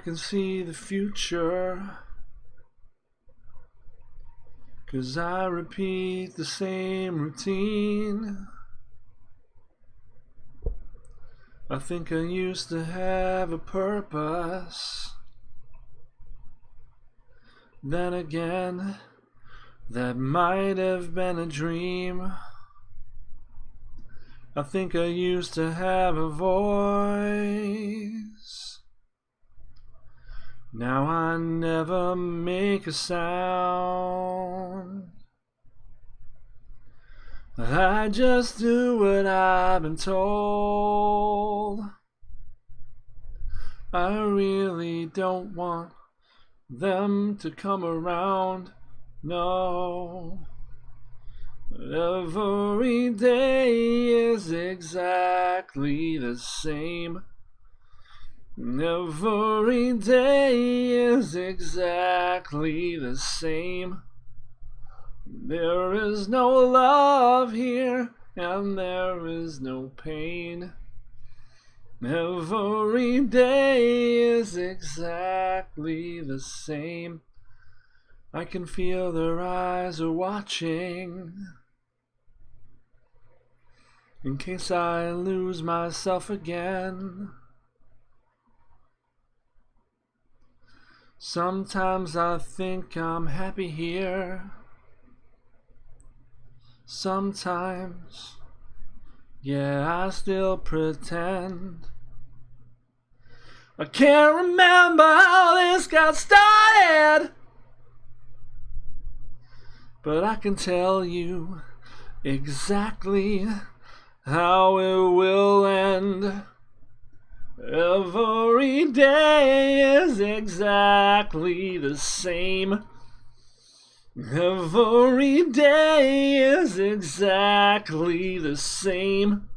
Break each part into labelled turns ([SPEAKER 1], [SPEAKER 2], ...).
[SPEAKER 1] can see the future, 'cause I repeat the same routine. I think I used to have a purpose. Then again, that might have been a dream. I think I used to have a voice. Now I never make a sound. I just do what I've been told. I really don't want them to come around, no. Every day is exactly the same. Every day is exactly the same. There is no love here, and there is no pain. Every day is exactly the same. I can feel their eyes are watching, in case I lose myself again. Sometimes I think I'm happy here. Sometimes, yeah, I still pretend. I can't remember how this got started, but I can tell you exactly how it will end. Every day is exactly the same. Every day is exactly the same.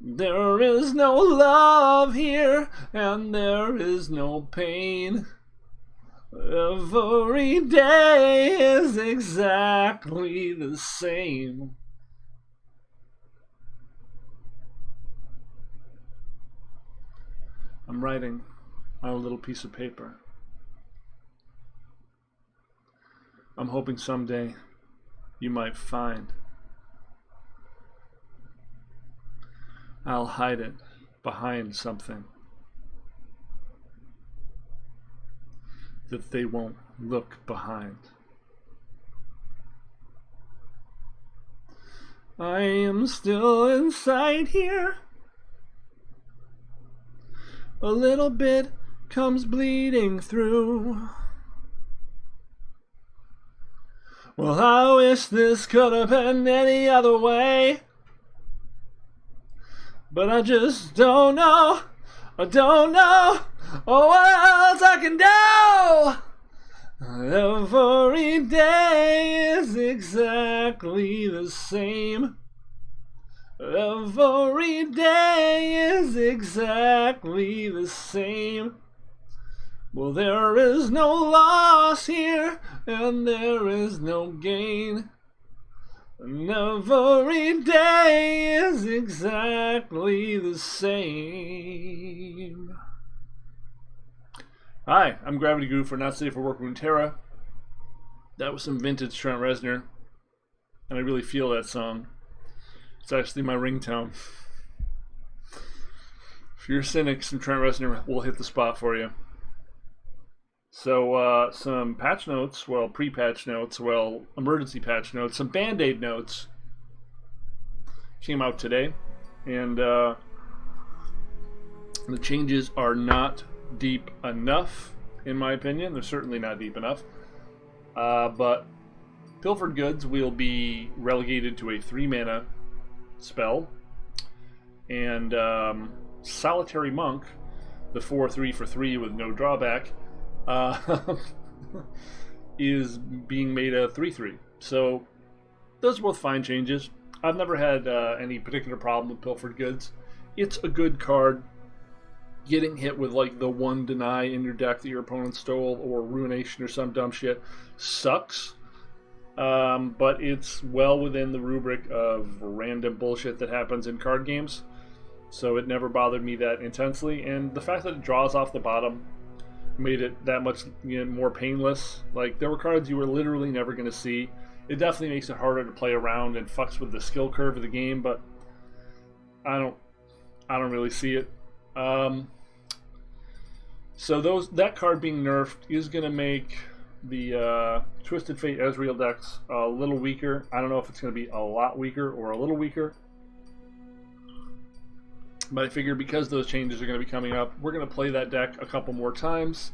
[SPEAKER 1] There is no love here, and there is no pain. Every day is exactly the same. I'm writing on a little piece of paper. I'm hoping someday you might find. I'll hide it behind something that they won't look behind. I am still inside here. A little bit comes bleeding through. Well, I wish this could have been any other way, but I just don't know. I don't know what else I can do. Every day is exactly the same. Every day is exactly the same. Well, there is no loss here, and there is no gain. And every day is exactly the same. Hi, I'm Gravity Guru for Not Safe for Work Runeterra. That was some vintage Trent Reznor, and I really feel that song. It's actually my ringtone. If you're a cynic, some Trent Reznor will hit the spot for you. So, some patch notes, well, pre-patch notes, well, emergency patch notes, some Band-Aid notes came out today, and the changes are not deep enough, in my opinion. They're certainly not deep enough. But Pilfered Goods will be relegated to a 3-mana spell, and Solitary Monk, the 4/3 for 3 with no drawback, is being made a 3/3. So those are both fine changes. I've never had any particular problem with Pilfered Goods. It's a good card. Getting hit with like the 1 deny in your deck that your opponent stole, or Ruination or some dumb shit, sucks. But it's well within the rubric of random bullshit that happens in card games. So it never bothered me that intensely. And the fact that it draws off the bottom made it that much more painless. Like, there were cards you were literally never going to see. It definitely makes it harder to play around and fucks with the skill curve of the game, but I don't really see it. So that card being nerfed is going to make the Twisted Fate Ezreal decks a little weaker. I don't know if it's going to be a lot weaker or a little weaker. But I figure because those changes are going to be coming up, we're going to play that deck a couple more times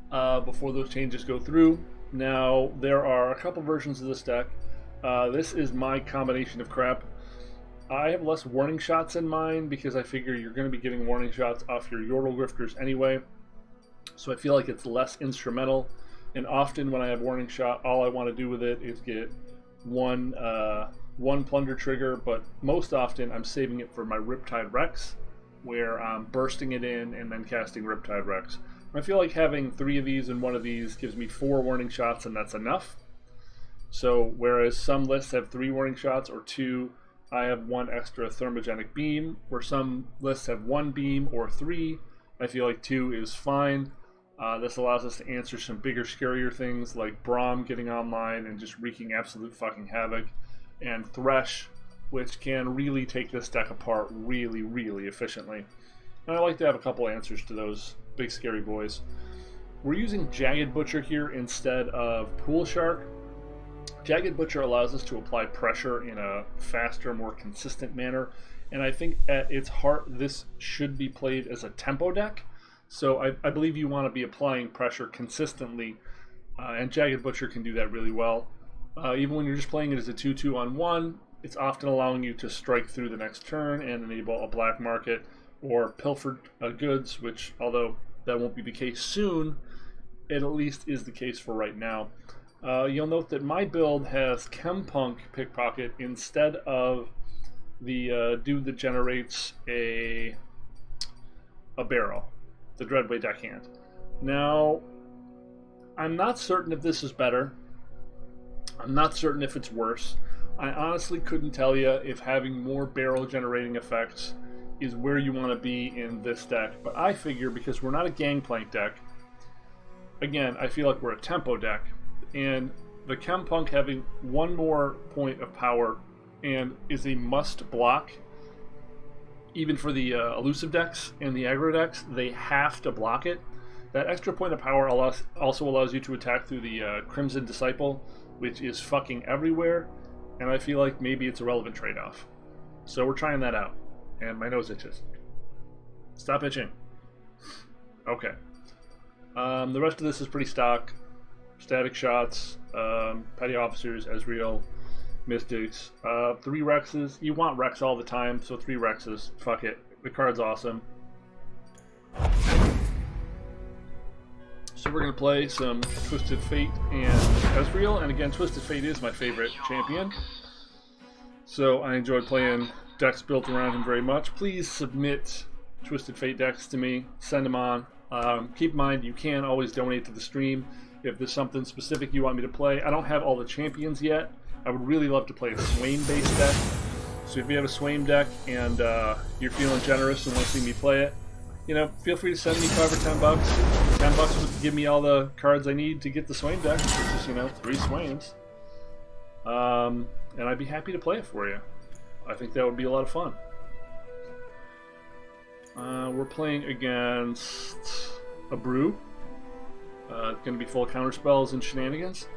[SPEAKER 1] before those changes go through. Now, there are a couple versions of this deck. This is my combination of crap. I have less warning shots in mine because I figure you're going to be getting warning shots off your Yordle Grifters anyway. So I feel like it's less instrumental. And often when I have warning shot, all I want to do with it is get one plunder trigger, but most often I'm saving it for my Riptide Rex, where I'm bursting it in and then casting Riptide Rex. I feel like having 3 of these and 1 of these gives me 4 warning shots, and that's enough. So whereas some lists have 3 warning shots or 2, I have 1 extra thermogenic beam. Where some lists have 1 beam or 3, I feel like 2 is fine. This allows us to answer some bigger, scarier things like Braum getting online and just wreaking absolute fucking havoc, and Thresh, which can really take this deck apart really, really efficiently. And I like to have a couple answers to those big, scary boys. We're using Jagged Butcher here instead of Pool Shark. Jagged Butcher allows us to apply pressure in a faster, more consistent manner, and I think at its heart this should be played as a tempo deck. So I believe you want to be applying pressure consistently, and Jagged Butcher can do that really well. Even when you're just playing it as a 2/2 on 1, it's often allowing you to strike through the next turn and enable a black market or pilfered goods, which, although that won't be the case soon, it at least is the case for right now. You'll note that my build has Chempunk Pickpocket instead of the dude that generates a barrel, the Dreadway Deckhand. Now, I'm not certain if this is better. I'm not certain if it's worse. I honestly couldn't tell you if having more barrel generating effects is where you want to be in this deck, but I figure because we're not a Gangplank deck, again, I feel like we're a tempo deck, and the Chempunk having 1 more point of power and is a must block, even for the elusive decks and the aggro decks, they have to block it. That extra point of power also allows you to attack through the Crimson Disciple, which is fucking everywhere, and I feel like maybe it's a relevant trade-off. So we're trying that out, and my nose itches. Stop itching. Okay. The rest of this is pretty stock. Static Shots, Petty Officers, Ezreal, Mystics, 3 Rexes. You want Rex all the time, so 3 Rexes. Fuck it. The card's awesome. So we're going to play some Twisted Fate and Ezreal, and again, Twisted Fate is my favorite champion. So I enjoy playing decks built around him very much. Please submit Twisted Fate decks to me. Send them on. Keep in mind, you can always donate to the stream if there's something specific you want me to play. I don't have all the champions yet. I would really love to play a Swain-based deck. So if you have a Swain deck and you're feeling generous and want to see me play it, you know, feel free to send me $5 or $10. $10 would give me all the cards I need to get the Swain deck, which is, you know, 3 Swains. And I'd be happy to play it for you. I think that would be a lot of fun. We're playing against a Brew. It's going to be full of counter spells and shenanigans.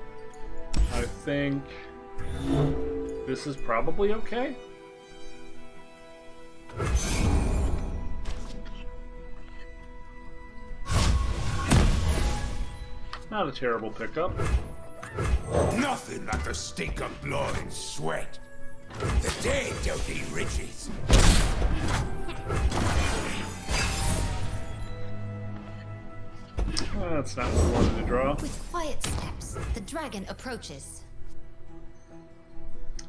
[SPEAKER 1] I think this is probably okay. Not a terrible pickup.
[SPEAKER 2] Nothing like the stink of blood and sweat. The dead don't eat riches.
[SPEAKER 1] That's not what I wanted to draw.
[SPEAKER 3] With quiet steps, the dragon approaches.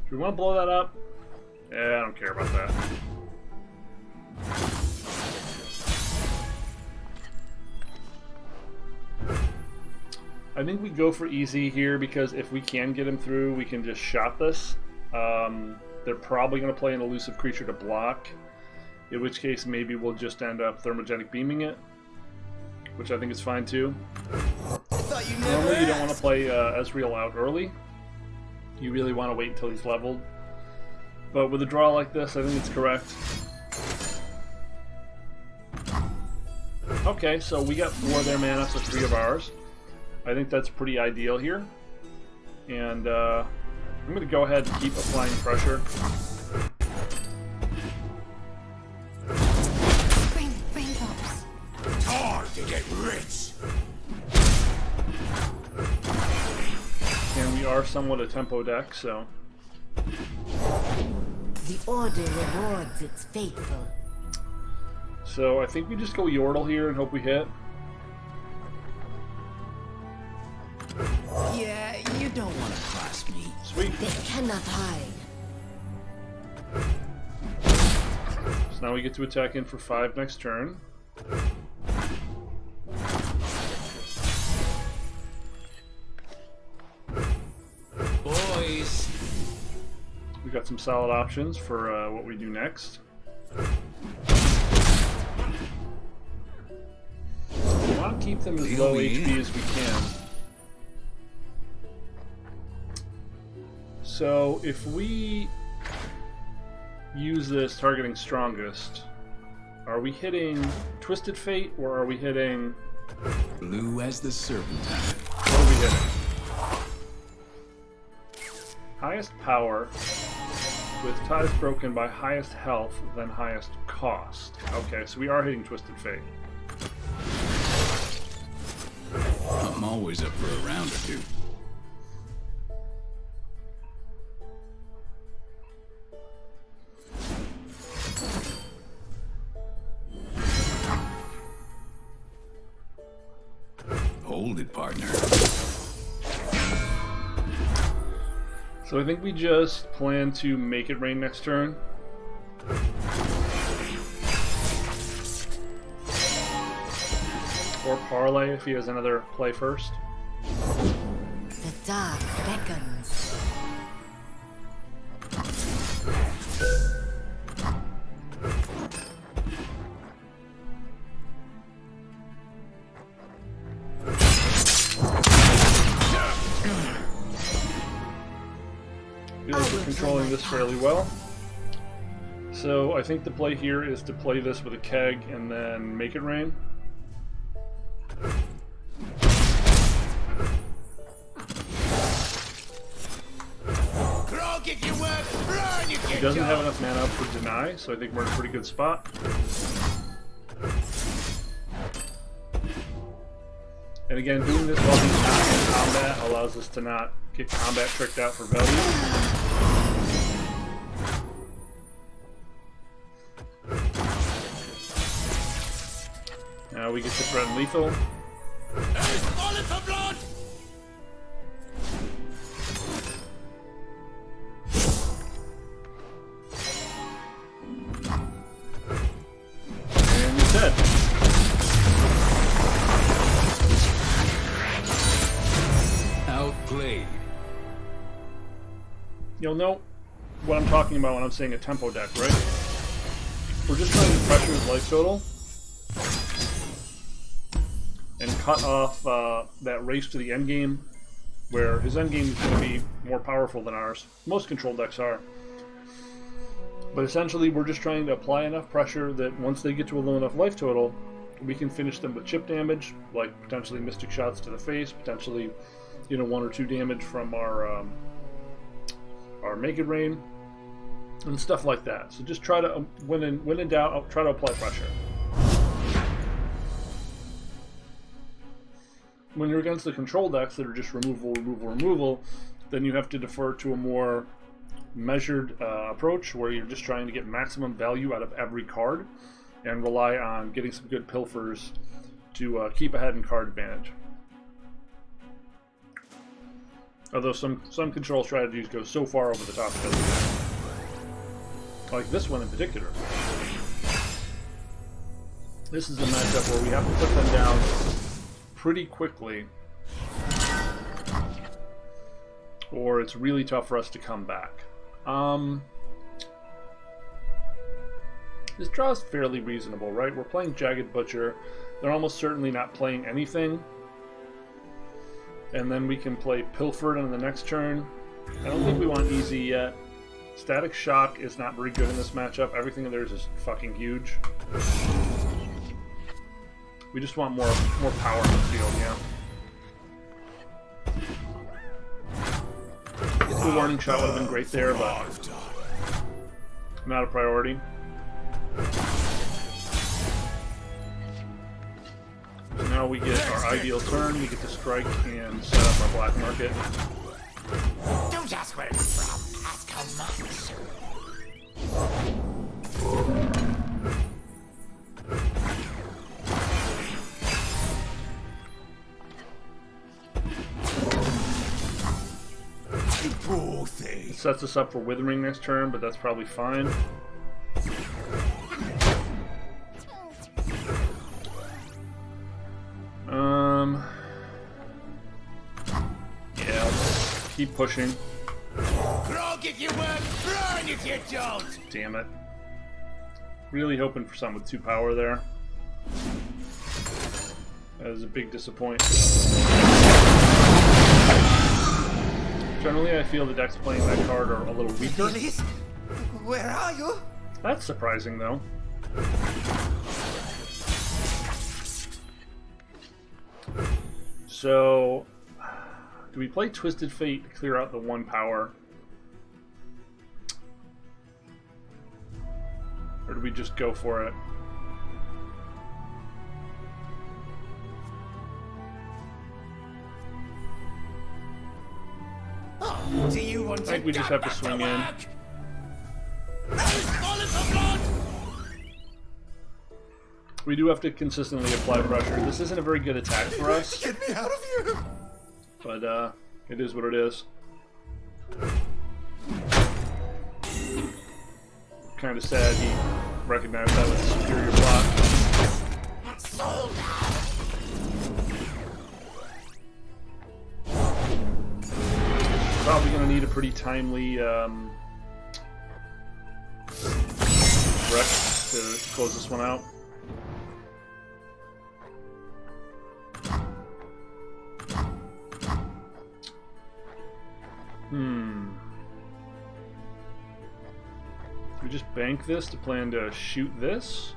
[SPEAKER 1] Do we want to blow that up? Yeah, I don't care about that. I think we go for easy here because if we can get him through, we can just shot this. They're probably going to play an elusive creature to block, in which case maybe we'll just end up thermogenic beaming it. which I think is fine too.
[SPEAKER 2] Thought you never
[SPEAKER 1] Normally you don't want to
[SPEAKER 2] asked.
[SPEAKER 1] play Ezreal out early. You really want to wait until he's leveled. But with a draw like this, I think it's correct. Okay, so we got 4 of their mana for 3 of ours. I think that's pretty ideal here. And I'm going to go ahead and keep applying pressure.
[SPEAKER 3] Raindrops.
[SPEAKER 2] Hard to get rich.
[SPEAKER 1] And we are somewhat a tempo deck, so...
[SPEAKER 4] The Order rewards its faithful.
[SPEAKER 1] So I think we just go Yordle here and hope we hit.
[SPEAKER 2] Yeah, you don't want to cross me.
[SPEAKER 1] Sweet.
[SPEAKER 4] They cannot hide.
[SPEAKER 1] So now we get to attack in for 5 next turn.
[SPEAKER 2] Boys.
[SPEAKER 1] We got some solid options for what we do next. We want to keep them as low HP as we can. So if we use this targeting strongest, are we hitting Twisted Fate or are we hitting...
[SPEAKER 2] Blue as the Serpentine.
[SPEAKER 1] What are we hitting? Highest power with ties broken by highest health then highest cost. Okay, so we are hitting Twisted Fate.
[SPEAKER 2] I'm always up for a round or two. Hold it, partner.
[SPEAKER 1] So I think we just plan to make it rain next turn. Or parlay if he has another play first.
[SPEAKER 4] The dark beckons.
[SPEAKER 1] Feel like we're controlling this fairly well. So I think the play here is to play this with a keg and then make it rain.
[SPEAKER 2] Grog if you work, run if you
[SPEAKER 1] He doesn't have enough mana up for deny, so I think we're in a pretty good spot. And again, doing this while he's not in combat allows us to not get combat tricked out for value. Now we get to threaten lethal.
[SPEAKER 2] Falling for blood!
[SPEAKER 1] And he's dead.
[SPEAKER 2] Outplayed.
[SPEAKER 1] You'll know what I'm talking about when I'm saying a tempo deck, right? We're just trying to pressure his life total and cut off that race to the end game, where his end game is going to be more powerful than ours. Most control decks are. But essentially, we're just trying to apply enough pressure that once they get to a low enough life total, we can finish them with chip damage, like potentially Mystic Shots to the face, potentially, 1 or 2 damage from our Make It Rain, and stuff like that. So just try to, when in doubt, try to apply pressure. When you're against the control decks that are just removal, then you have to defer to a more measured approach where you're just trying to get maximum value out of every card and rely on getting some good pilfers to keep ahead in card advantage. Although some control strategies go so far over the top, like this one in particular. This is a matchup where we have to put them down pretty quickly, or it's really tough for us to come back. This draw is fairly reasonable, right? We're playing Jagged Butcher. They're almost certainly not playing anything. And then we can play Pilfered on the next turn. I don't think we want easy yet. Static Shock is not very good in this matchup. Everything of theirs is fucking huge. We just want more power in the field, yeah. The warning shot would have been great there, but not a priority. So now we get our ideal turn. We get to strike and set up our black market.
[SPEAKER 2] Don't ask where it's from. Ask how much. You poor thing.
[SPEAKER 1] It sets us up for Withering next turn, but that's probably fine. Yeah, let's keep pushing.
[SPEAKER 2] Grog if you work, burn if you don't.
[SPEAKER 1] Damn it. Really hoping for something with 2 power there. That is a big disappointment. Generally, I feel the decks playing that card are a little weaker.
[SPEAKER 2] Elise, where are you?
[SPEAKER 1] That's surprising, though. So, do we play Twisted Fate to clear out the 1 power? Or do we just go for it?
[SPEAKER 2] Oh, do you want
[SPEAKER 1] I think we just have to swing in. We do have to consistently apply pressure. This isn't a very good attack for us.
[SPEAKER 2] Get me out of here!
[SPEAKER 1] But, it is what it is. Kind of sad he recognized that was a superior block. Probably going to need a pretty timely Rex to close this one out. We just bank this to plan to shoot this.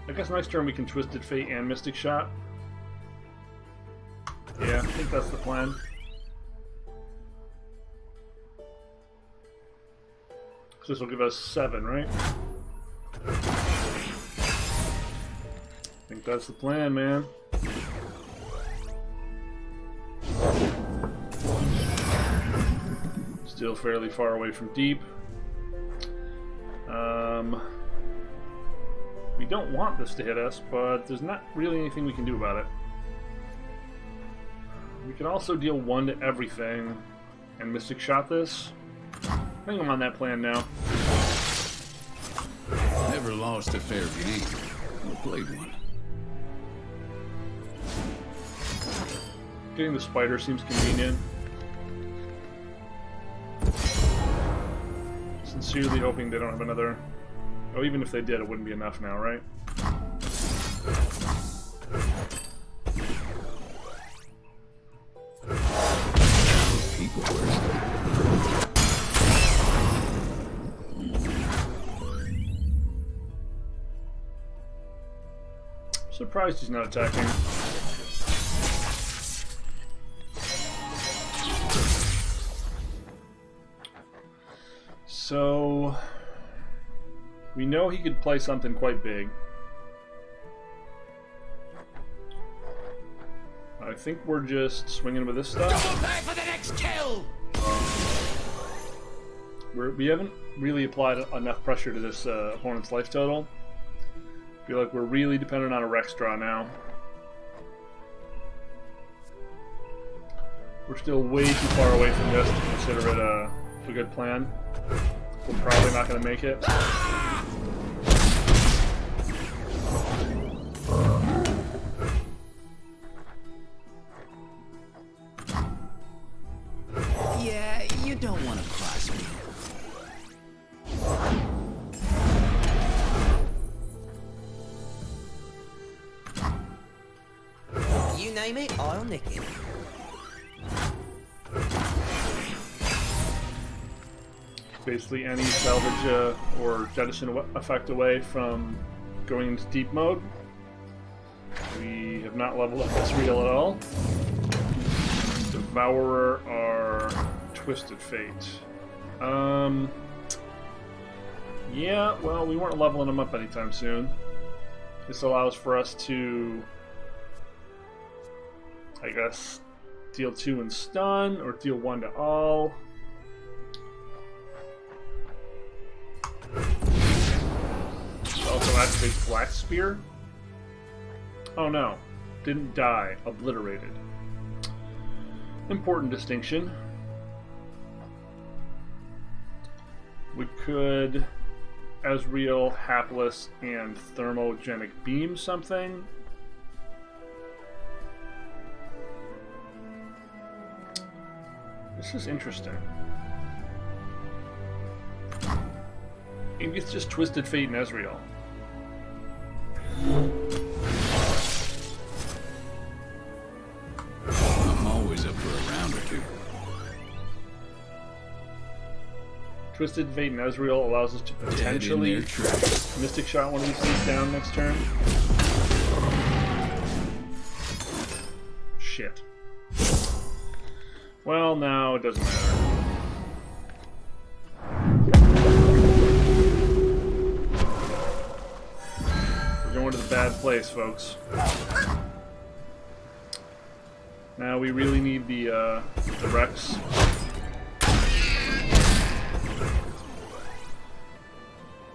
[SPEAKER 1] I guess next turn we can Twisted Fate and Mystic Shot. Yeah, I think that's the plan. So this will give us 7, right? I think that's the plan, man. Still fairly far away from deep. We don't want this to hit us, but there's not really anything we can do about it. We can also deal 1 to everything and Mystic Shot this. I think I'm on that plan now.
[SPEAKER 5] Never lost a fair game. Or played one.
[SPEAKER 1] Getting the spider seems convenient. Sincerely hoping they don't have another... Oh, even if they did, it wouldn't be enough now, right?
[SPEAKER 5] People
[SPEAKER 1] Surprised he's not attacking. So... we know he could play something quite big. I think we're just swinging with this stuff.
[SPEAKER 2] Double back for the next kill!
[SPEAKER 1] We haven't really applied enough pressure to this opponent's life total. I feel like we're really dependent on a Rex draw now. We're still way too far away from this to consider it a good plan. We're probably not going to make it.
[SPEAKER 5] Yeah, you don't want to cross me.
[SPEAKER 6] me, I'll nick it.
[SPEAKER 1] Basically any salvage or jettison effect away from going into deep mode. We have not leveled up this reel at all. Devourer or Twisted Fate. Yeah, well, we weren't leveling them up anytime soon. This allows for us to, I guess, deal 2 in stun or deal 1 to all. Also activates Black Spear. Oh no, didn't die, obliterated. Important distinction. We could Ezreal, Hapless, and Thermogenic Beam something. This is interesting. Maybe it's just Twisted Fate and Ezreal.
[SPEAKER 5] I'm always up for a round or two.
[SPEAKER 1] Twisted Fate and Ezreal allows us to potentially Mystic Shot one of these things down next turn. Shit. Well, now it doesn't matter. We're going to the bad place, folks. Now we really need the Rex.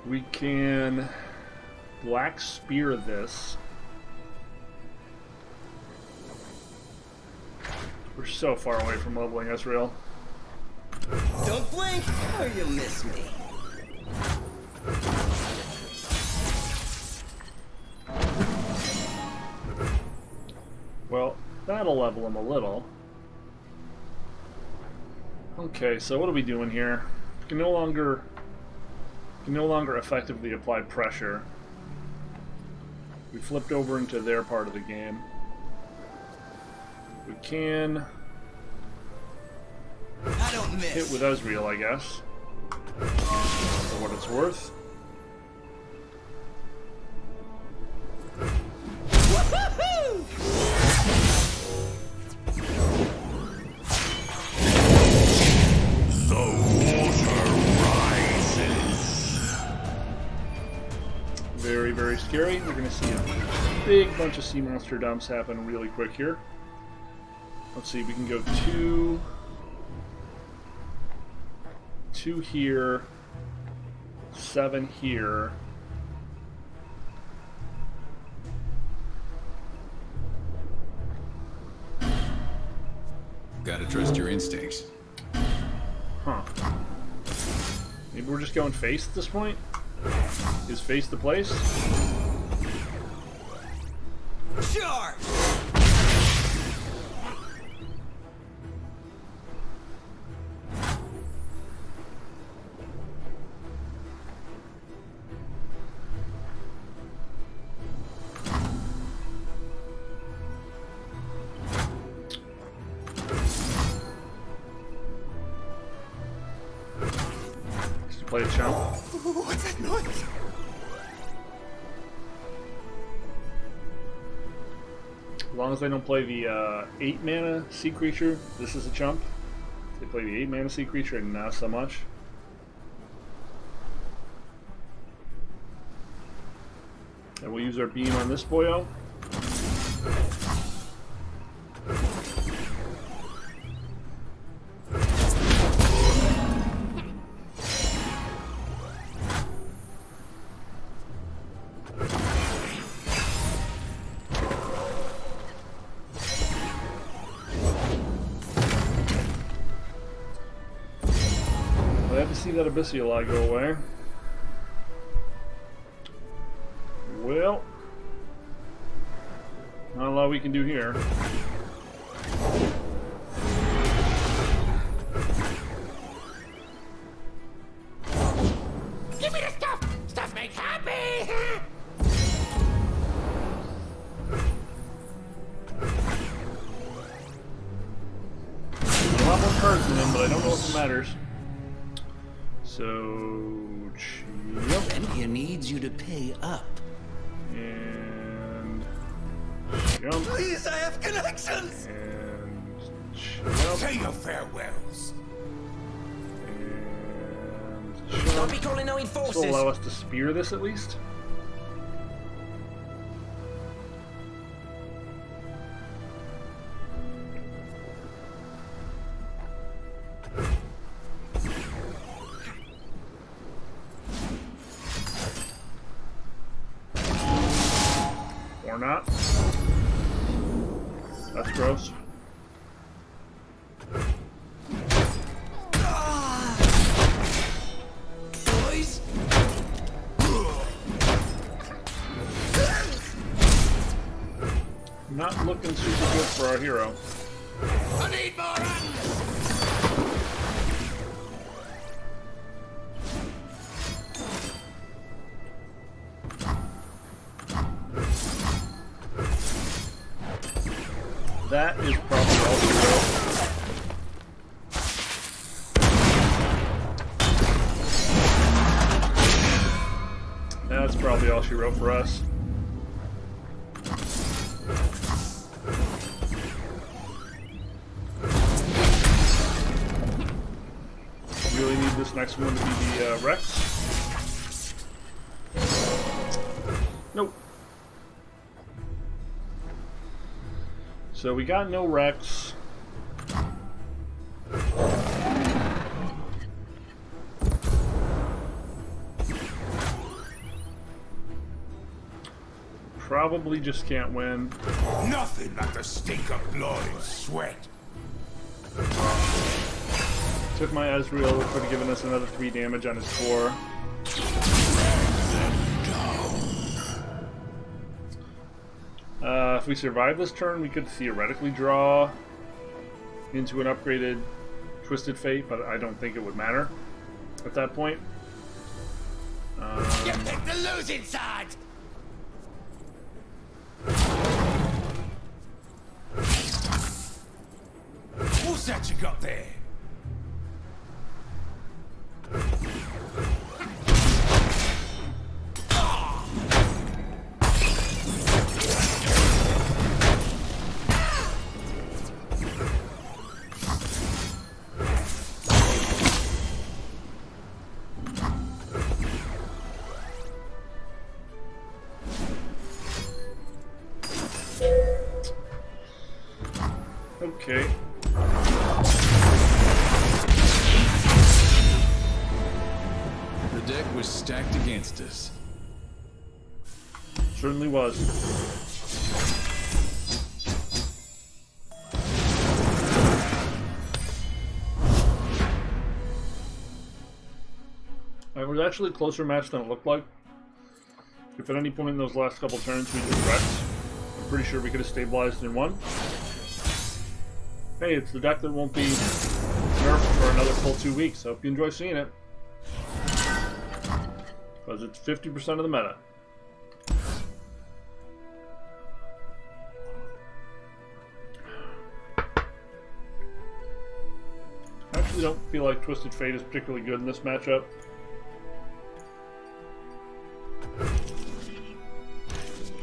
[SPEAKER 1] We can Black Spear this. We're so far away from leveling Ezreal.
[SPEAKER 6] Don't blink or you'll miss me.
[SPEAKER 1] Well, that'll level him a little. Okay, so what are we doing here? We can no longer effectively apply pressure. We flipped over into their part of the game. We can
[SPEAKER 6] I don't miss.
[SPEAKER 1] hit with Ezreal, I guess, for what it's worth. Very, very scary. We're going to see a big bunch of sea monster dumps happen really quick here. Let's see, we can go 2 here, 7 here.
[SPEAKER 5] Gotta trust your instincts.
[SPEAKER 1] Huh. Maybe we're just going face at this point? Is face the place?
[SPEAKER 6] Charge!
[SPEAKER 1] Play a chump.
[SPEAKER 6] What's that noise?
[SPEAKER 1] As long as they don't play the 8 mana sea creature, this is a chump. If they play the 8 mana sea creature and not so much. And we'll use our beam on this boyo. See that Abyssal go away. Well, not a lot we can do here.
[SPEAKER 2] Give me the stuff! Stuff makes happy!
[SPEAKER 1] lot more cards than him, but I don't know if it matters. So, yep.
[SPEAKER 6] India needs you to pay up.
[SPEAKER 1] And jump.
[SPEAKER 6] Please, I have connections!
[SPEAKER 1] And
[SPEAKER 2] Say
[SPEAKER 1] jump.
[SPEAKER 2] your farewells.
[SPEAKER 1] And
[SPEAKER 6] Don't
[SPEAKER 1] jump.
[SPEAKER 6] be calling no
[SPEAKER 1] This will
[SPEAKER 6] enforcers.
[SPEAKER 1] allow us to spear this at least. Or not. That's gross.
[SPEAKER 6] Boys,
[SPEAKER 1] Not looking super good for our hero.
[SPEAKER 2] I need more hands!
[SPEAKER 1] That is probably all she wrote. That's probably all she wrote for us. Really need this next one to be the Rex. Nope. So we got no Rex. Probably just can't win.
[SPEAKER 2] Nothing like the stink of blood and sweat.
[SPEAKER 1] Took my Ezreal, which would have given us another 3 damage on his core. If we survive this turn, we could theoretically draw into an upgraded Twisted Fate, but I don't think it would matter at that point.
[SPEAKER 2] You picked the losing side! What's that you got there?
[SPEAKER 1] Okay.
[SPEAKER 5] The deck was stacked against us.
[SPEAKER 1] Certainly was. It was actually a closer match than it looked like. If at any point in those last couple turns we just Rex, I'm pretty sure we could have stabilized and won. Hey, it's the deck that won't be nerfed for another full 2 weeks, so hope you enjoy seeing it. Because it's 50% of the meta. I actually don't feel like Twisted Fate is particularly good in this matchup.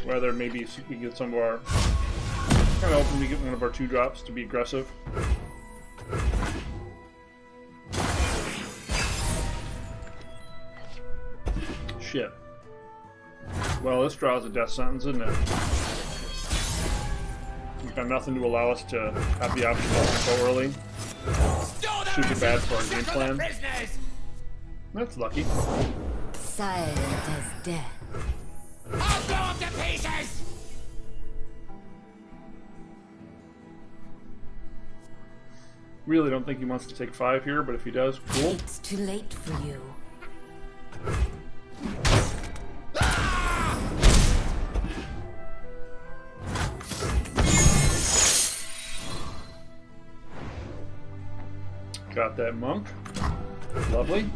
[SPEAKER 1] Rather, maybe we can get some of our... kind of hoping we get one of our 2 drops to be aggressive. Shit. Well, this draws a death sentence, isn't it? We've got nothing to allow us to have the option to go early. Super bad for our game plan. That's lucky.
[SPEAKER 4] Silent as death.
[SPEAKER 2] I'll blow up to pieces!
[SPEAKER 1] Really don't think he wants to take 5 here, but if he does, cool.
[SPEAKER 4] It's too late for you. Got that monk. Lovely.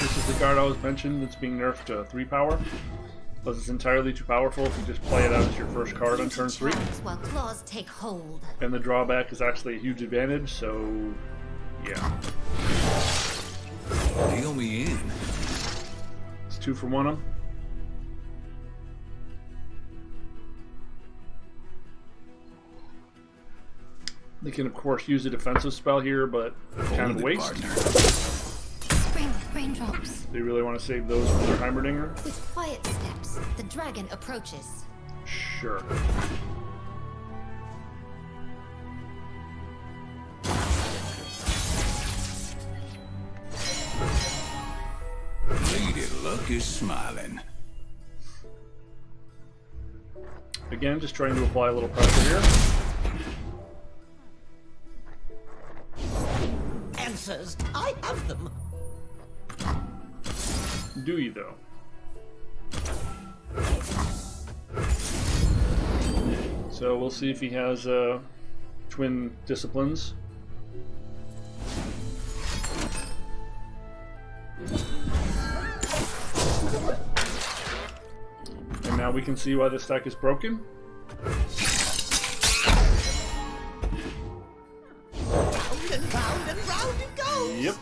[SPEAKER 4] This is the card I was mentioned that's being nerfed to 3 power.
[SPEAKER 1] Plus, it's entirely too powerful if you just play it out as your first card on turn 3.
[SPEAKER 4] While claws take hold.
[SPEAKER 1] And the drawback is actually a huge advantage, so yeah.
[SPEAKER 5] Deal me in.
[SPEAKER 1] It's 2 for 1 'em. They can, of course, use a defensive spell here, but kind of a waste.
[SPEAKER 3] Raindrops.
[SPEAKER 1] They really want to save those for their Heimerdinger?
[SPEAKER 4] With quiet steps, the dragon approaches.
[SPEAKER 1] Sure.
[SPEAKER 5] Lady Luck is smiling.
[SPEAKER 1] Again, just trying to apply a little pressure here.
[SPEAKER 6] Answers, I have them.
[SPEAKER 1] Do you, though? So we'll see if he has twin disciplines. And now we can see why this deck is broken.
[SPEAKER 6] Round and round it goes.
[SPEAKER 1] Yep.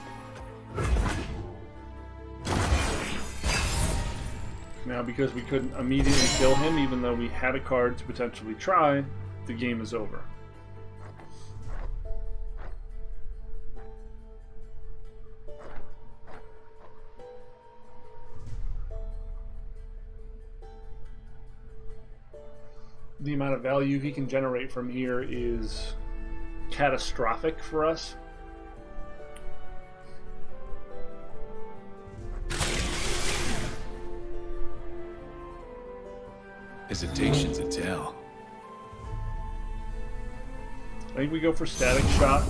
[SPEAKER 1] Now, because we couldn't immediately kill him, even though we had a card to potentially try, the game is over. The amount of value he can generate from here is catastrophic for us.
[SPEAKER 5] Hesitation's a tell.
[SPEAKER 1] I think we go for Static Shock.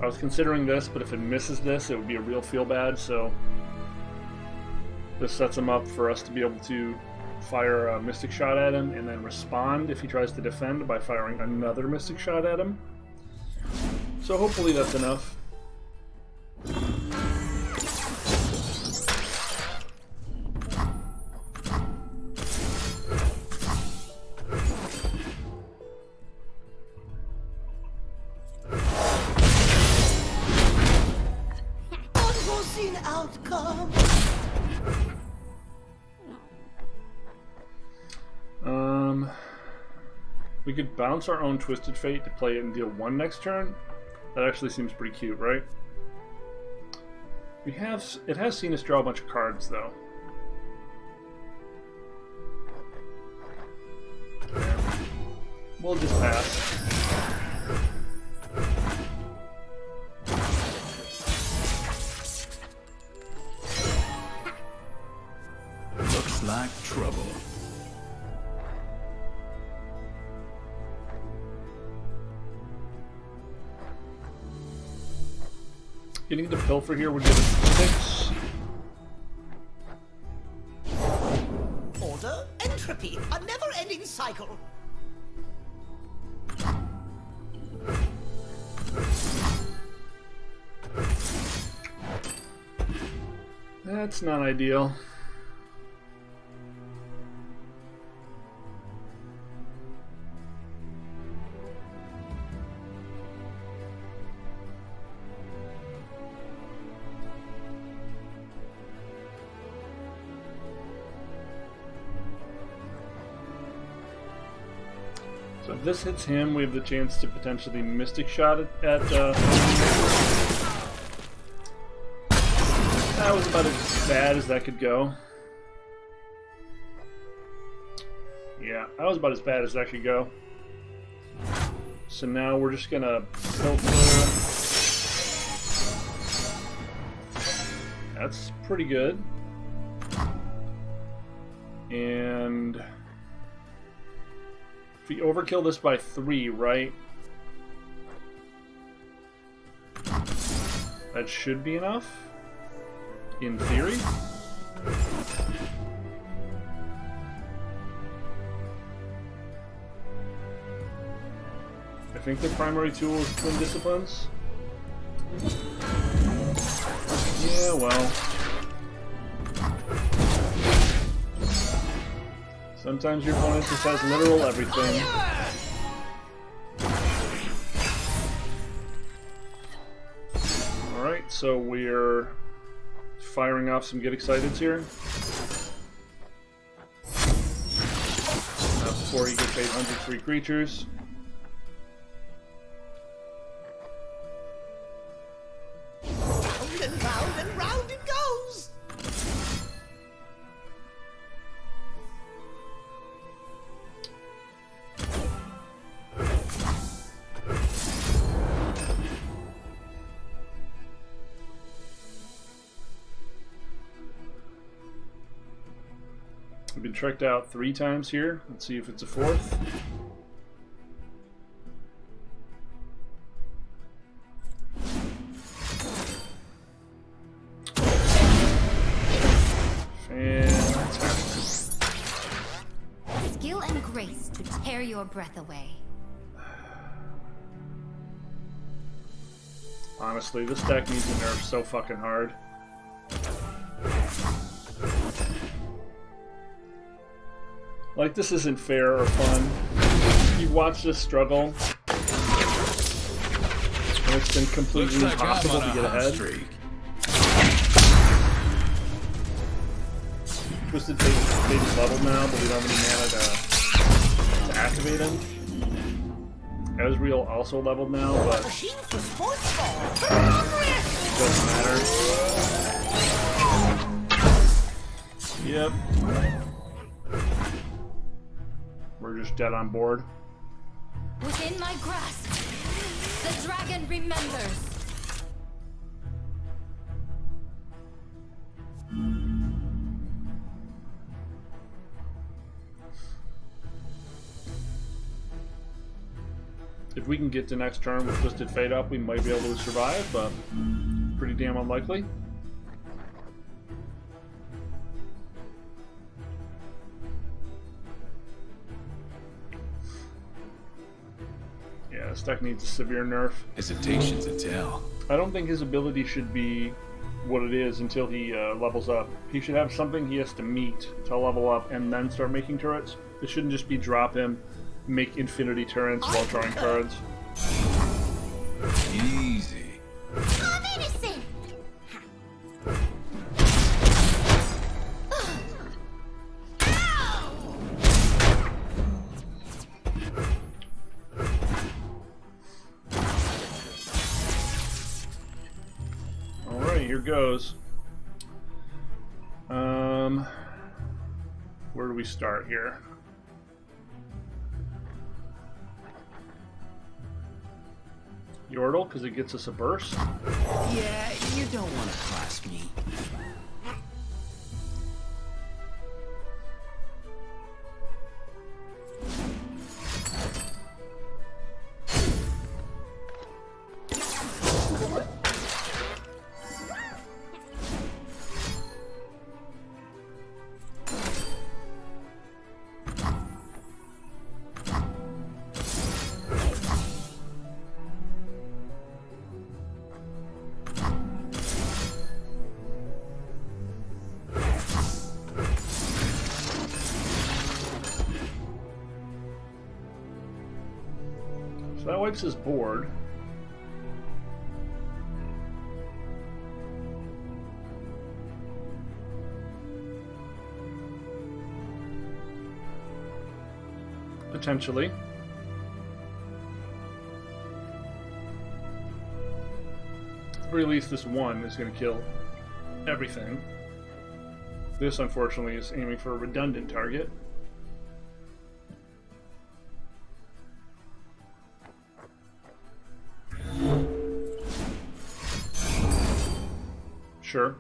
[SPEAKER 1] I was considering this, but if it misses this, it would be a real feel bad, so this sets him up for us to be able to fire a Mystic Shot at him and then respond if he tries to defend by firing another Mystic Shot at him. So hopefully that's enough.
[SPEAKER 6] Unforeseen outcome.
[SPEAKER 1] We could bounce our own Twisted Fate to play it and deal 1 next turn. That actually seems pretty cute, right? It has seen us draw a bunch of cards, though. We'll just pass.
[SPEAKER 5] Looks like trouble.
[SPEAKER 1] Getting the Pilfer here would give us 6.
[SPEAKER 6] Order, entropy, a never-ending cycle.
[SPEAKER 1] That's not ideal. So if this hits him, we have the chance to potentially Mystic Shot at that was about as bad as that could go. Yeah, that was about as bad as that could go. So now we're just gonna Pilfer. That's pretty good. And if we overkill this by 3, right? That should be enough, in theory. If think the primary tool is Twin Disciplines. Yeah, well. Sometimes your opponent just has literal everything. Alright, so we're firing off some Get Exciteds here. Before you get paid 100 free creatures.
[SPEAKER 6] And round it goes!
[SPEAKER 1] We've been tricked out 3 times here. Let's see if it's a 4th. Fantastic.
[SPEAKER 4] Skill and grace to tear your breath away.
[SPEAKER 1] Honestly, this deck needs a nerf so fucking hard. Like, this isn't fair or fun. You've watched us struggle, and it's been completely impossible to get ahead. Twisted Fate is leveled now, but we don't have any mana to activate him. Ezreal also leveled now, but doesn't matter. Yep. We're just dead on board.
[SPEAKER 4] Within my grasp, the dragon remembers.
[SPEAKER 1] If we can get to next turn with Twisted Fate up, we might be able to survive, but pretty damn unlikely. Yeah, this deck needs a severe nerf.
[SPEAKER 5] Hesitation to tell.
[SPEAKER 1] I don't think his ability should be what it is until he levels up. He should have something he has to meet to level up and then start making turrets. It shouldn't just be drop him, make infinity turrets while drawing cards.
[SPEAKER 5] Easy.
[SPEAKER 4] I'm innocent!
[SPEAKER 1] Alright, here goes. Where do we start here? Yordle, because it gets us a burst.
[SPEAKER 6] Yeah, you don't want to cross me.
[SPEAKER 1] So that wipes his board. Potentially. Or at least this one is going to kill everything. This, unfortunately, is aiming for a redundant target. Sure.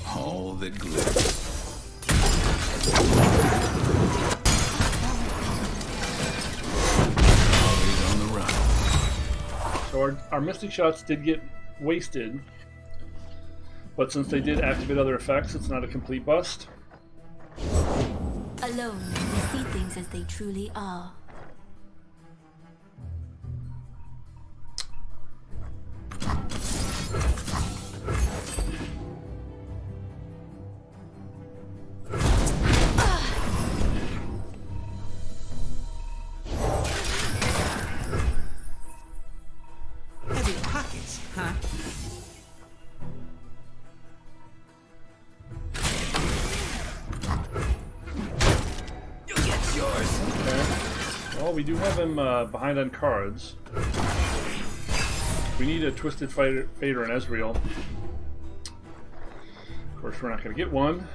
[SPEAKER 5] All that glitters. Always on the run.
[SPEAKER 1] So our Mystic Shots did get wasted, But since they did activate other effects, it's not a complete bust.
[SPEAKER 4] Alone, we see things as they truly are.
[SPEAKER 6] Heavy pockets, huh? You get yours.
[SPEAKER 1] Okay. Well, we do have him behind on cards. We need a Twisted Fader and Ezreal. Of course, we're not going to get one.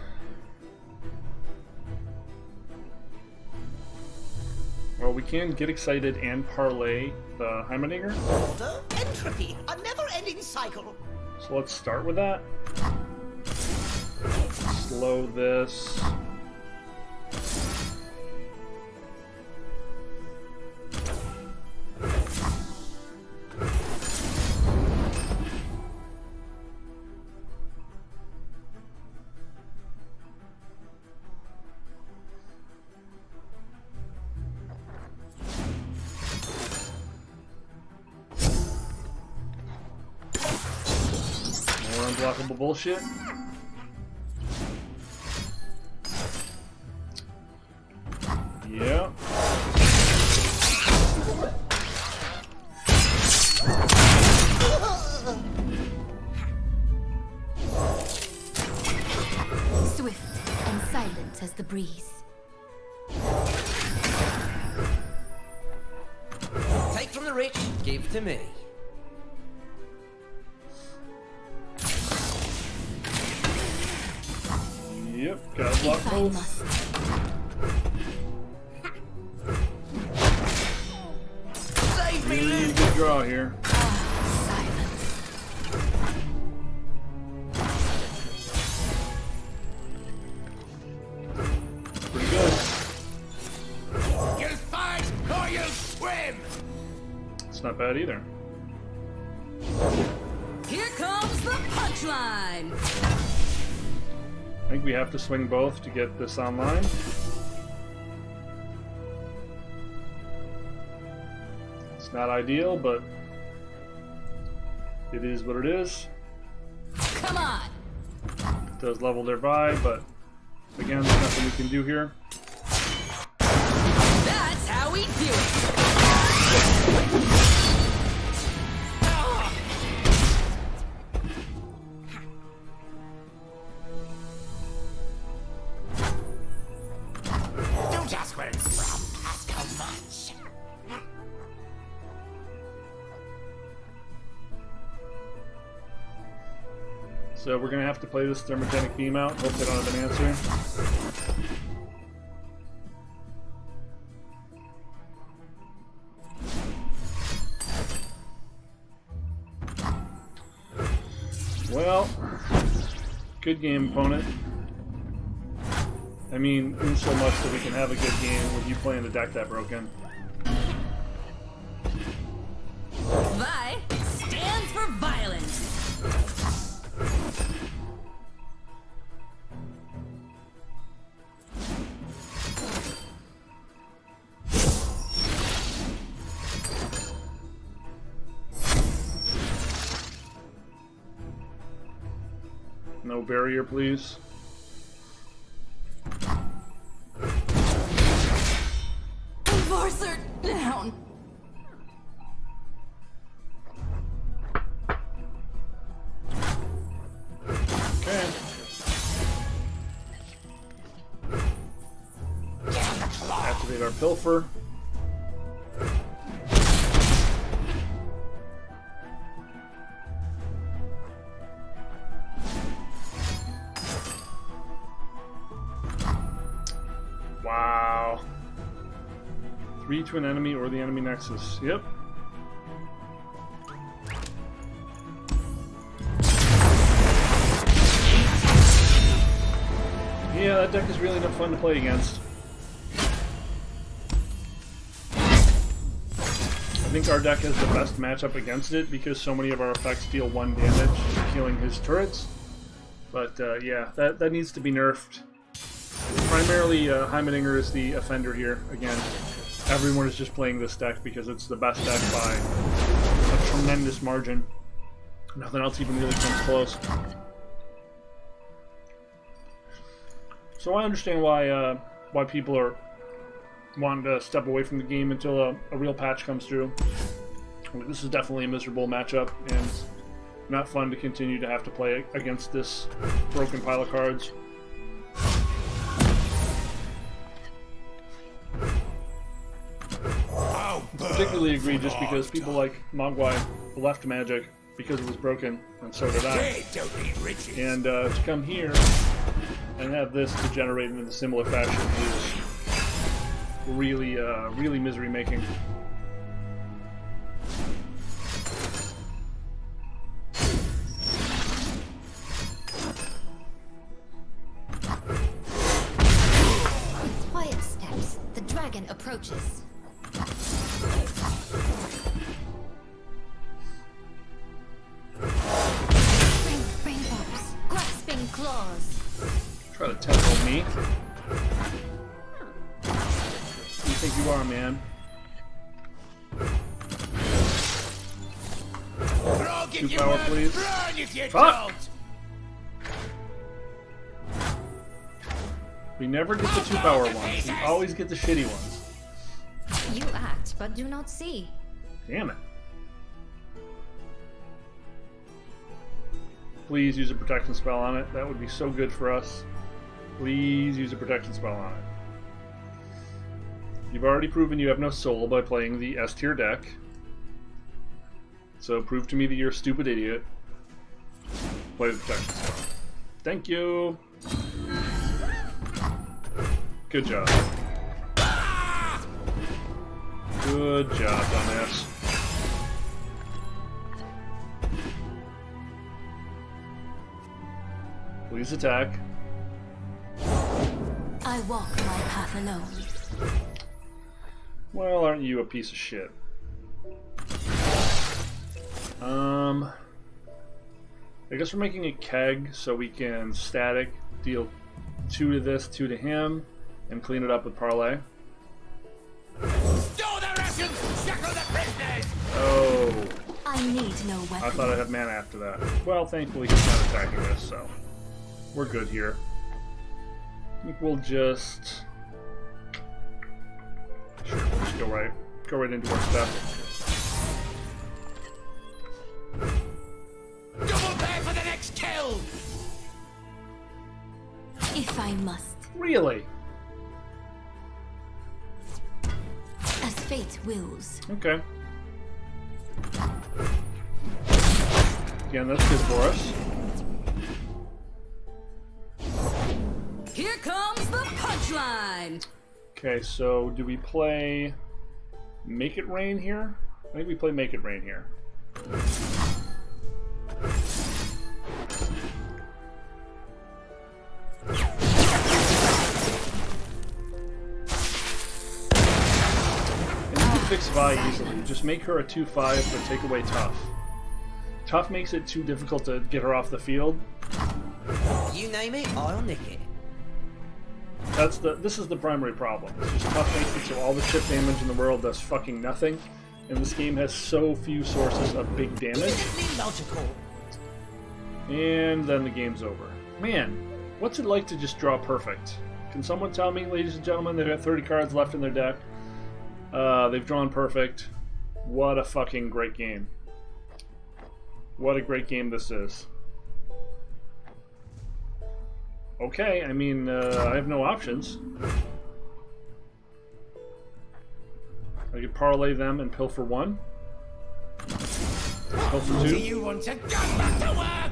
[SPEAKER 1] Well, we can get excited and parlay the Heimerdinger.
[SPEAKER 6] Order, entropy, a never-ending cycle.
[SPEAKER 1] So let's start with that. Slow this. More unblockable bullshit. Yeah.
[SPEAKER 4] Swift and silent as the breeze.
[SPEAKER 6] Take from the rich, give to me.
[SPEAKER 1] Yep, gotta block
[SPEAKER 4] If I
[SPEAKER 1] both.
[SPEAKER 4] must.
[SPEAKER 6] Save me,
[SPEAKER 1] Really
[SPEAKER 6] Luke.
[SPEAKER 1] good draw here.
[SPEAKER 4] Silence.
[SPEAKER 1] Pretty good.
[SPEAKER 2] You'll fight or you'll swim!
[SPEAKER 1] It's not bad either.
[SPEAKER 7] Here comes the punchline.
[SPEAKER 1] I think we have to swing both to get this online. It's not ideal, but it is what it is.
[SPEAKER 7] Come on.
[SPEAKER 1] It does level their vibe, but again, there's nothing we can do here.
[SPEAKER 7] That's how we do it.
[SPEAKER 2] Don't ask where it's from, ask how much.
[SPEAKER 1] So we're gonna have to play this thermogenic beam out. Hope they don't have an answer. Well, good game, opponent. I mean, in so much that we can have a good game with you playing the deck that broken.
[SPEAKER 7] Vi stands for violence.
[SPEAKER 1] No barrier, please.
[SPEAKER 7] Enforcer down.
[SPEAKER 1] Okay. Activate our pilfer. Wow. 3 to an enemy or the enemy nexus. Yep. Yeah, that deck is really no fun to play against. I think our deck has the best matchup against it because so many of our effects deal 1 damage, killing his turrets. But yeah, that needs to be nerfed. Primarily, Heimerdinger is the offender here. Again, everyone is just playing this deck because it's the best deck by a tremendous margin. Nothing else even really comes close. So I understand why people are wanting to step away from the game until a real patch comes through. This is definitely a miserable matchup, and not fun to continue to have to play against this broken pile of cards. Particularly egregious because people like Mogwai left Magic because it was broken, and so did I. And to come here and have this degenerate in a similar fashion is really, really misery making.
[SPEAKER 4] With quiet steps, the dragon approaches. Raindrops, grasping claws.
[SPEAKER 1] Try to tempo me. Who you think you are, man? 2 power, please. Fuck! We never get the 2 power ones. We always get the shitty ones.
[SPEAKER 4] You act, but do not see.
[SPEAKER 1] Damn it. Please use a protection spell on it. That would be so good for us. Please use a protection spell on it. You've already proven you have no soul by playing the S tier deck. So prove to me that you're a stupid idiot. Play the protection spell. Thank you. Good job. Good job, dumbass. Please attack.
[SPEAKER 3] I walk my path alone.
[SPEAKER 1] Well, aren't you a piece of shit? I guess we're making a keg so we can static, deal 2 to this, 2 to him, and clean it up with parlay.
[SPEAKER 2] Store the rations! Shackle the prisoners!
[SPEAKER 1] Oh,
[SPEAKER 3] I need no weapon.
[SPEAKER 1] I thought I'd have mana after that. Well, thankfully he's not attacking this, so we're good here. I think we'll just... Sure, we'll just go right into our stuff.
[SPEAKER 2] Double pay for the next kill!
[SPEAKER 3] If I must,
[SPEAKER 1] Really?
[SPEAKER 3] as fate wills.
[SPEAKER 1] Okay. Again, that's good for us.
[SPEAKER 7] Here comes the punchline.
[SPEAKER 1] Okay, so do we play Make It Rain here? I think we play Make It Rain here. And you can fix Vi easily. Just make her a 2/5, but take away Tough. Tough makes it too difficult to get her off the field.
[SPEAKER 6] You name it, I'll nick it.
[SPEAKER 1] This is the primary problem. It's just Tough makes it so all the chip damage in the world does fucking nothing, and this game has so few sources of big damage.
[SPEAKER 6] Logical.
[SPEAKER 1] And then the game's over. Man, what's it like to just draw perfect? Can someone tell me, ladies and gentlemen, they've got 30 cards left in their deck. They've drawn perfect. What a fucking great game. What a great game this is. Okay, I mean, I have no options. I could parlay them and pilfer 1. Pilfer 2.
[SPEAKER 2] Do you want to go back to work?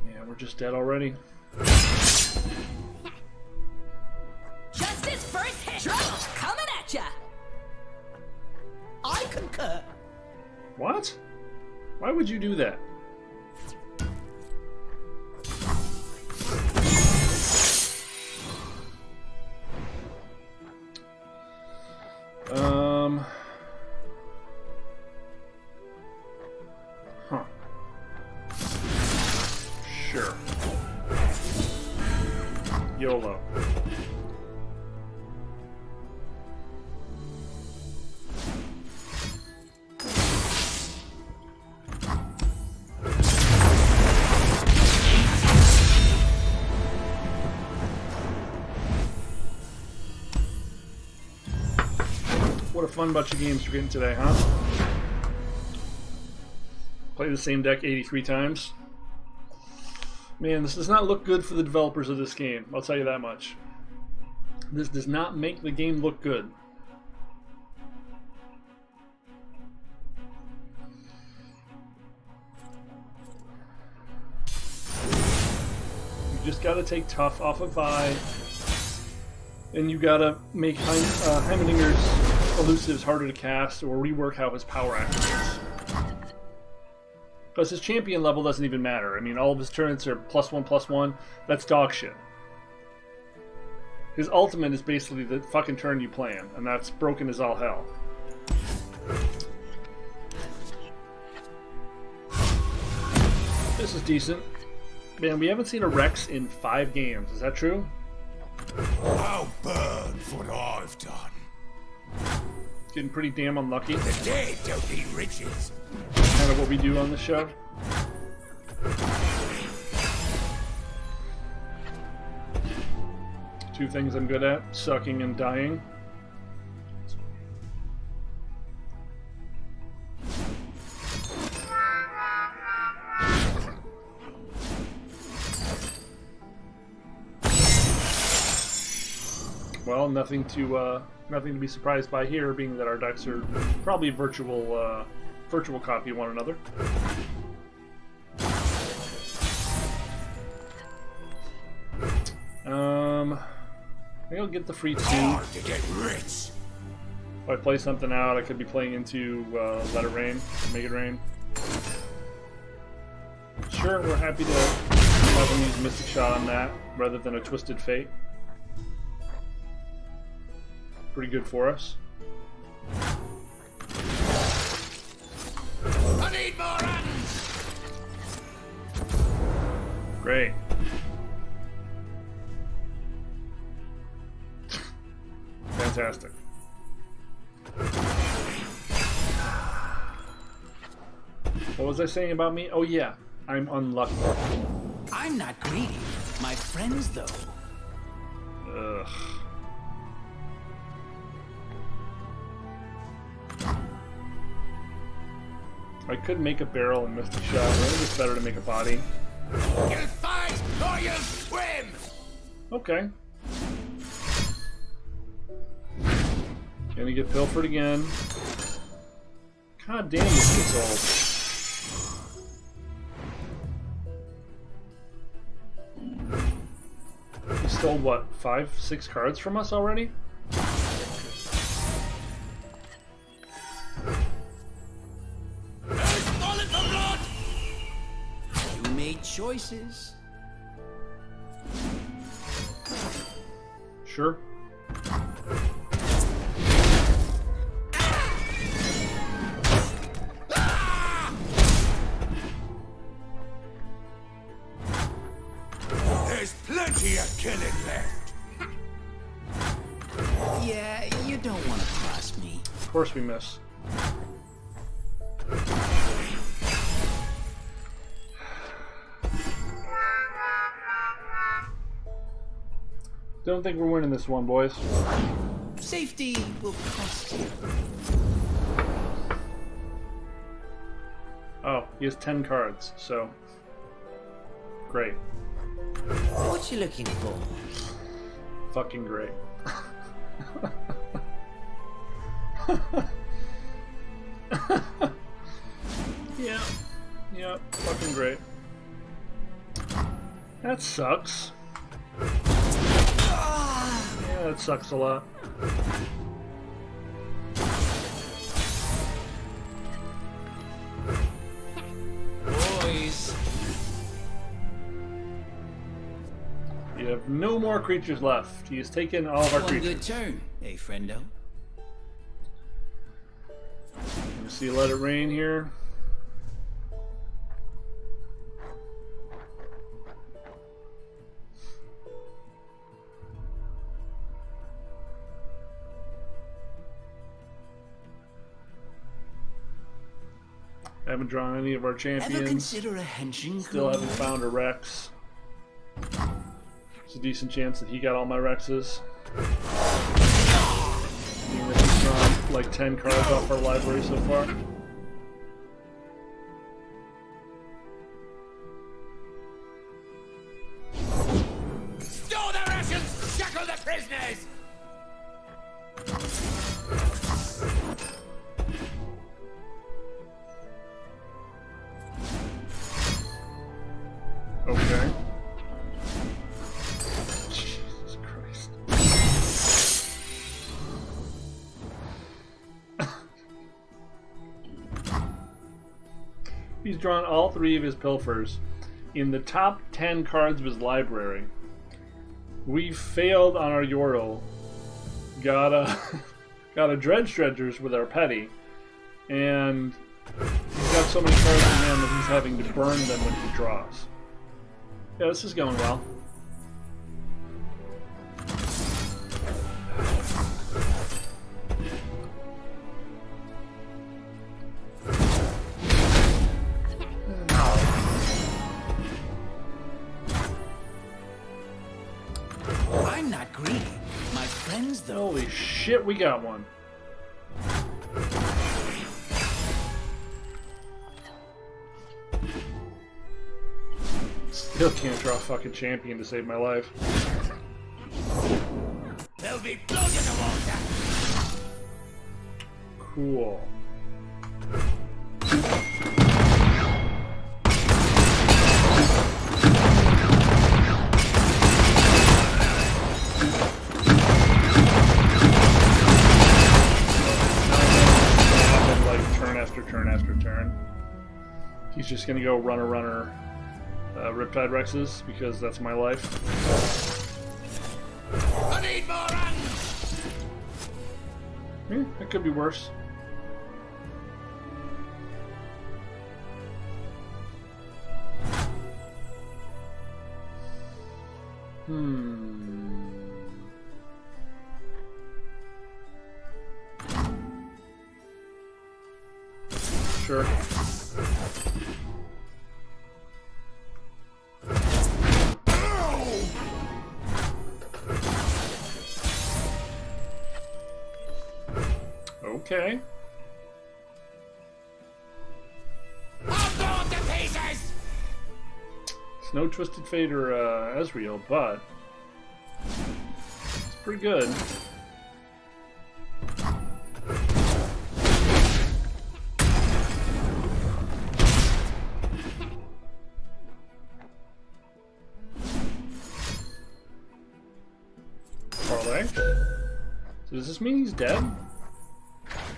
[SPEAKER 1] Yeah, we're just dead already.
[SPEAKER 7] Justice first hit. Trouble coming at ya.
[SPEAKER 6] I concur.
[SPEAKER 1] What? Why would you do that? Huh. Sure. YOLO. What a fun bunch of games we're getting today, huh? Play the same deck 83 times. Man, this does not look good for the developers of this game. I'll tell you that much. This does not make the game look good. You just gotta take Tough off of Vi. And you gotta make Heimdinger's elusives harder to cast or rework how his power activates. Because his champion level doesn't even matter. I mean, all of his turrets are +1/+1. That's dog shit. His ultimate is basically the fucking turn you play him, and that's broken as all hell. This is decent. Man, we haven't seen a Rex in 5 games. Is that true?
[SPEAKER 2] I'll burn for what I've done.
[SPEAKER 1] Getting pretty damn unlucky.
[SPEAKER 2] The dead don't need riches.
[SPEAKER 1] Kind of what we do on the show. Two things I'm good at: sucking and dying. Well, nothing to be surprised by here, being that our decks are probably virtual copy of one another. I think I'll get the free 2.
[SPEAKER 2] Hard to get rich.
[SPEAKER 1] If I play something out, I could be playing into Let It Rain, Make It Rain. Sure, we're happy to have him use Mystic Shot on that rather than a Twisted Fate. Pretty good for us.
[SPEAKER 2] I need more hands.
[SPEAKER 1] Great. Fantastic. What was I saying about me? Oh yeah, I'm unlucky.
[SPEAKER 6] I'm not greedy. My friends, though.
[SPEAKER 1] Ugh. I could make a barrel and Mystic Shot, but I think it's better to make a body.
[SPEAKER 2] You'll fight or you'll swim.
[SPEAKER 1] Okay. Gonna get pilfered again. God damn, this gets old. He stole what, 5, 6 cards from us already?
[SPEAKER 6] You made choices.
[SPEAKER 1] Sure.
[SPEAKER 2] There's plenty of killing left.
[SPEAKER 6] Yeah, you don't want to cross me.
[SPEAKER 1] Of course we miss. Don't think we're winning this one, boys.
[SPEAKER 6] Safety will cost you.
[SPEAKER 1] Oh, he has 10 cards, so... Great.
[SPEAKER 6] What you looking for?
[SPEAKER 1] Fucking great. Yeah, fucking great. That sucks. Yeah, that sucks a lot.
[SPEAKER 6] Boys.
[SPEAKER 1] You have no more creatures left. He has taken all of our
[SPEAKER 6] One
[SPEAKER 1] creatures.
[SPEAKER 6] good turn, eh, friendo?
[SPEAKER 1] You see Let It Rain here. Haven't drawn any of our
[SPEAKER 6] Ever
[SPEAKER 1] champions.
[SPEAKER 6] consider a henching
[SPEAKER 1] Still
[SPEAKER 6] crew?
[SPEAKER 1] haven't found a Rex. There's a decent chance that he got all my Rexes. Being that he's drawn like 10 cards off our library so far.
[SPEAKER 2] Store the rations! Shackle the prisoners!
[SPEAKER 1] Okay. Jesus Christ. He's drawn all 3 of his pilfers in the top 10 cards of his library. We failed on our Yordle. Got a Dredge Dredgers with our Petty. And he's got so many cards in hand that he's having to burn them when he draws. Yeah, this is going well.
[SPEAKER 6] I'm not greedy. My friends, though.
[SPEAKER 1] Holy shit, we got one. Still can't draw a fucking champion to save my life.
[SPEAKER 2] They'll be blown in the water!
[SPEAKER 1] Cool. Like turn after turn after turn. He's just gonna go runner. Riptide Rexes, because that's my life.
[SPEAKER 2] I need more hands!
[SPEAKER 1] That could be worse. Sure. Okay.
[SPEAKER 2] I'll blow them to pieces!
[SPEAKER 1] It's no Twisted Fate or Ezreal, but it's pretty good. Parlay. So does this mean he's dead?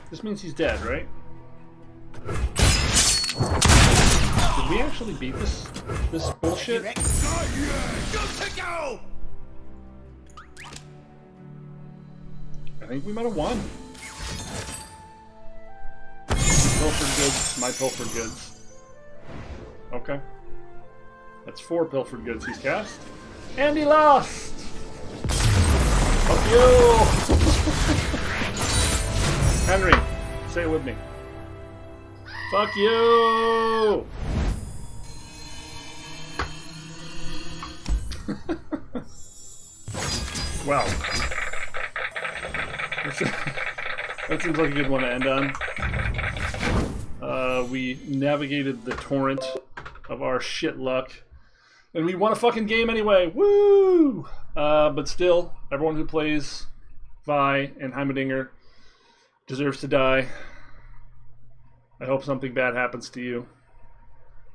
[SPEAKER 1] This means he's dead, right? Did we actually beat this bullshit?
[SPEAKER 2] Not yet! Good to go!
[SPEAKER 1] I think we might have won. Pilfered goods, my pilfered goods. Okay. That's 4 pilfered goods he's cast. And he lost! Fuck you! Henry, say it with me. Fuck you! Wow. That seems like a good one to end on. We navigated the torrent of our shit luck. And we won a fucking game anyway. Woo! But still, everyone who plays Vi and Heimerdinger deserves to die. I hope something bad happens to you.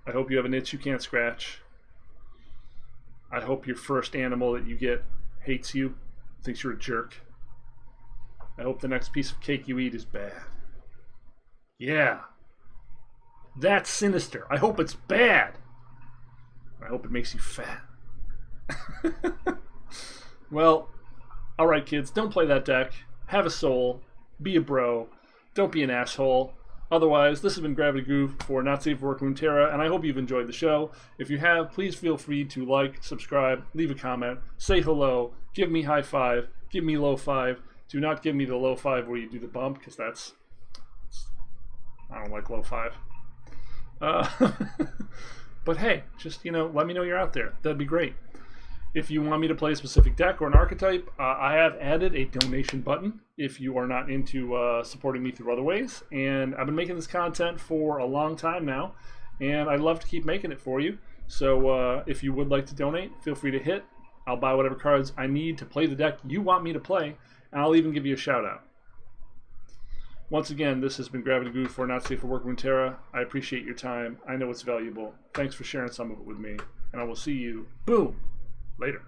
[SPEAKER 1] I hope you have an itch you can't scratch. I hope your first animal that you get hates you, thinks you're a jerk. I hope the next piece of cake you eat is bad. Yeah. That's sinister. I hope it's bad. I hope it makes you fat. Well, alright kids, don't play that deck. Have a soul. Be a bro. Don't be an asshole. Otherwise, this has been Gravity Groove for Not Safe for Work Runeterra, and I hope you've enjoyed the show. If you have, please feel free to like, subscribe, leave a comment, say hello, give me high five, give me low five. Do not give me the low five where you do the bump, because I don't like low five. But hey, just, let me know you're out there. That'd be great. If you want me to play a specific deck or an archetype, I have added a donation button if you are not into supporting me through other ways. And I've been making this content for a long time now, and I'd love to keep making it for you. So if you would like to donate, feel free to hit. I'll buy whatever cards I need to play the deck you want me to play, and I'll even give you a shout out. Once again, this has been Gravity Groove for Not Safe for Work Runeterra. I appreciate your time. I know it's valuable. Thanks for sharing some of it with me, and I will see you, boom, later.